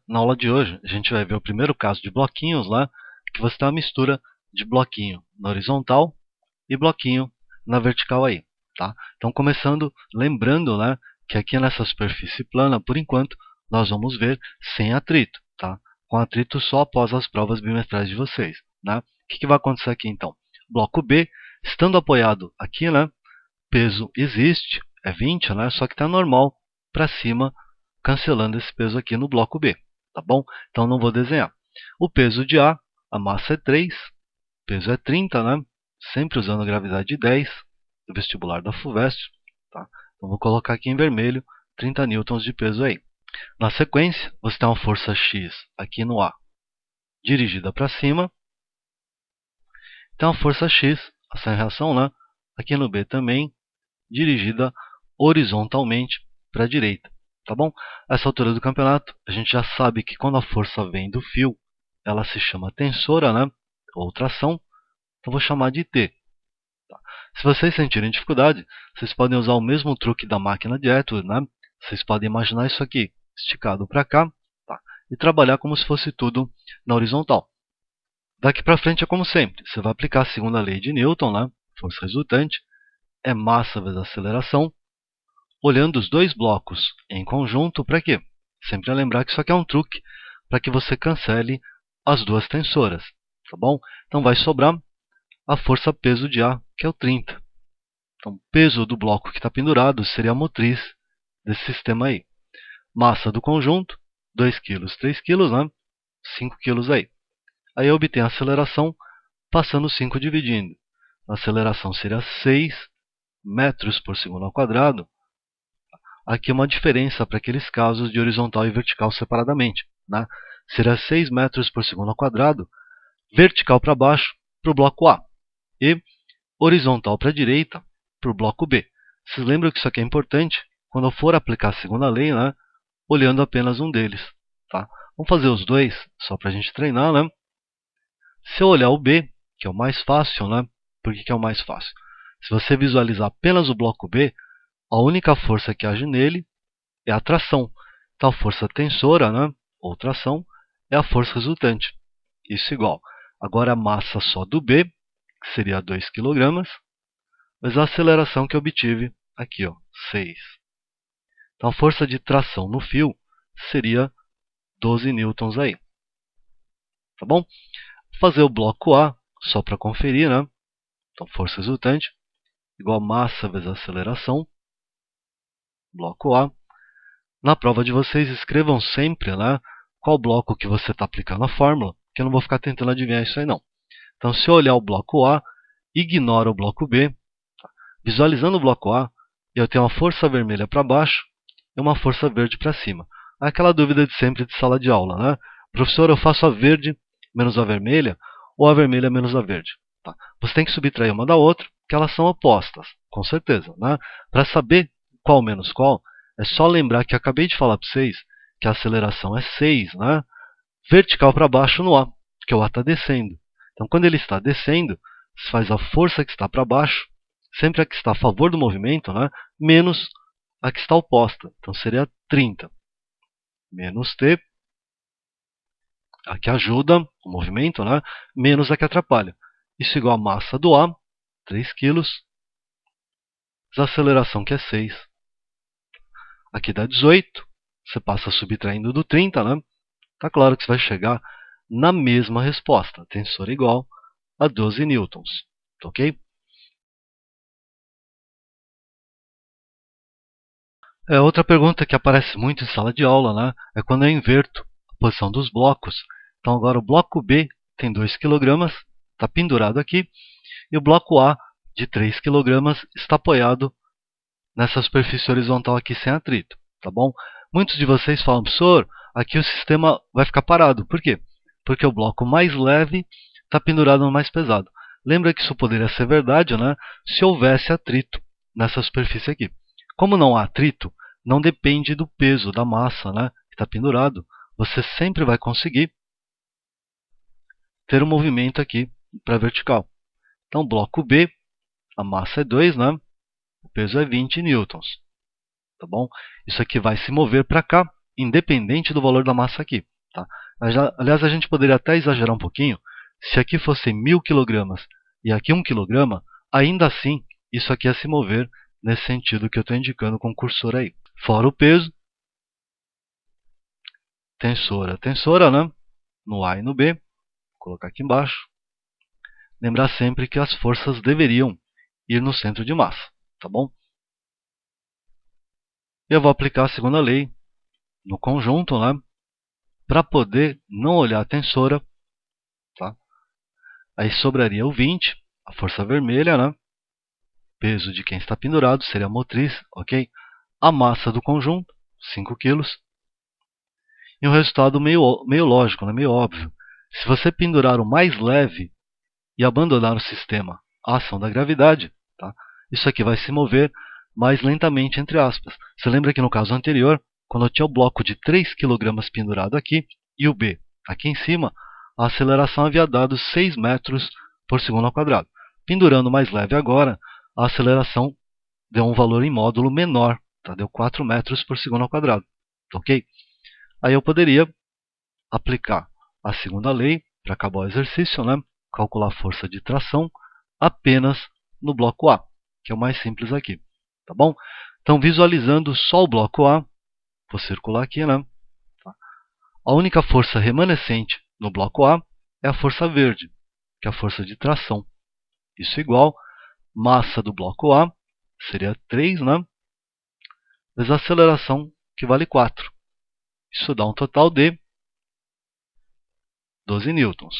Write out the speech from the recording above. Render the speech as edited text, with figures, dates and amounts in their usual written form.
na aula de hoje, a gente vai ver o primeiro caso de bloquinhos lá, que você tem uma mistura de bloquinho na horizontal e bloquinho na vertical aí, tá? Então, começando, lembrando, né, que aqui nessa superfície plana, por enquanto, nós vamos ver sem atrito, tá? Com atrito só após as provas bimestrais de vocês, né? O que vai acontecer aqui, então? Bloco B, estando apoiado aqui, né, peso existe, é 20, né, só que está normal para cima, cancelando esse peso aqui no bloco B, tá bom? Então, não vou desenhar. O peso de a massa é 3, o peso é 30, né? Sempre usando a gravidade de 10, do vestibular da FUVEST, tá? Então, vou colocar aqui em vermelho, 30 newtons de peso aí. Na sequência, você tem uma força X aqui no A, dirigida para cima. Tem uma força X, ação e reação, né? Aqui no B também, dirigida horizontalmente para a direita, tá bom? Essa altura do campeonato, a gente já sabe que quando a força vem do fio, ela se chama tensora, né? Ou tração, então vou chamar de T. Tá? Se vocês sentirem dificuldade, vocês podem usar o mesmo truque da máquina de Atwood, né? Vocês podem imaginar isso aqui, esticado para cá, tá? E trabalhar como se fosse tudo na horizontal. Daqui para frente é como sempre, você vai aplicar a segunda lei de Newton, né? Força resultante é massa vezes aceleração, olhando os dois blocos em conjunto, para quê? Sempre lembrar que isso aqui é um truque para que você cancele as duas tensoras, tá bom? Então vai sobrar a força peso de A, que é o 30. Então, o peso do bloco que está pendurado seria a motriz desse sistema aí. Massa do conjunto, 2 kg, 3 kg, né? 5 kg aí. Aí eu obtenho a aceleração passando 5 dividindo. A aceleração seria 6 metros por segundo ao quadrado. Aqui uma diferença para aqueles casos de horizontal e vertical separadamente, né? Seria 6 metros por segundo ao quadrado, vertical para baixo para o bloco A e horizontal para a direita para o bloco B. Vocês lembram que isso aqui é importante quando eu for aplicar a segunda lei, né? Olhando apenas um deles, tá? Vamos fazer os dois, só para a gente treinar, né? Se eu olhar o B, que é o mais fácil, né? Por que é o mais fácil? Se você visualizar apenas o bloco B, a única força que age nele é a tração. Então, a força tensora, né, ou tração, é a força resultante. Isso igual. Agora, a massa só do B, que seria 2 kg, mas a aceleração que eu obtive aqui, ó, 6. Então, a força de tração no fio seria 12 newtons aí. Tá bom? Vou fazer o bloco A, só para conferir, né? Então, força resultante igual a massa vezes a aceleração. Bloco A. Na prova de vocês, escrevam sempre, né, qual bloco que você está aplicando a fórmula, que eu não vou ficar tentando adivinhar isso aí não. Então, se eu olhar o bloco A, ignora o bloco B. Visualizando o bloco A, eu tenho uma força vermelha para baixo e uma força verde para cima. Aquela dúvida de sempre de sala de aula, né? Professor, eu faço a verde menos a vermelha ou a vermelha menos a verde? Tá? Você tem que subtrair uma da outra, que elas são opostas, com certeza, né? Para saber qual menos qual, é só lembrar que eu acabei de falar para vocês que a aceleração é 6, né? Vertical para baixo no A, porque o A está descendo. Então, quando ele está descendo, se faz a força que está para baixo, sempre a que está a favor do movimento, né? Menos a que está oposta. Então, seria 30. Menos T, a que ajuda o movimento, né? Menos a que atrapalha. Isso igual a massa do A, 3 kg, a aceleração que é 6. Aqui dá 18, você passa subtraindo do 30, né? Tá claro que você vai chegar na mesma resposta, tensor igual a 12 newtons, ok? Outra pergunta que aparece muito em sala de aula, né, é quando eu inverto a posição dos blocos. Então agora o bloco B tem 2 kg, está pendurado aqui, e o bloco A de 3 kg está apoiado nessa superfície horizontal aqui sem atrito, tá bom? Muitos de vocês falam, professor, aqui o sistema vai ficar parado. Por quê? Porque o bloco mais leve está pendurado no mais pesado. Lembra que isso poderia ser verdade, né? Se houvesse atrito nessa superfície aqui. Como não há atrito, não depende do peso da massa, né, que está pendurado. Você sempre vai conseguir ter um movimento aqui para vertical. Então, bloco B, a massa é 2, né? O peso é 20 newtons. Tá bom? Isso aqui vai se mover para cá, independente do valor da massa aqui. Tá? Aliás, a gente poderia até exagerar um pouquinho. Se aqui fosse 1000 kg e aqui 1 kg, ainda assim, isso aqui ia se mover nesse sentido que eu estou indicando com o cursor aí. Fora o peso, tensora, né? No A e no B. Vou colocar aqui embaixo. Lembrar sempre que as forças deveriam ir no centro de massa, tá bom? Eu vou aplicar a segunda lei no conjunto, né? Para poder não olhar a tensora, tá? Aí sobraria o 20, a força vermelha, né? Peso de quem está pendurado seria a motriz, ok? A massa do conjunto, 5 kg. E um resultado meio lógico, né? Meio óbvio. Se você pendurar o mais leve e abandonar o sistema à ação da gravidade, tá? Isso aqui vai se mover mais lentamente, entre aspas. Você lembra que no caso anterior, quando eu tinha o bloco de 3 kg pendurado aqui e o B aqui em cima, a aceleração havia dado 6 metros por segundo ao quadrado. Pendurando mais leve agora, a aceleração deu um valor em módulo menor, tá? Deu 4 metros por segundo ao quadrado. Ok? Aí eu poderia aplicar a segunda lei para acabar o exercício, né? Calcular a força de tração apenas no bloco A, que é o mais simples aqui, tá bom? Então, visualizando só o bloco A, vou circular aqui, né? A única força remanescente no bloco A é a força verde, que é a força de tração. Isso igual massa do bloco A seria 3, né? Vezes a aceleração, que vale 4. Isso dá um total de 12 newtons.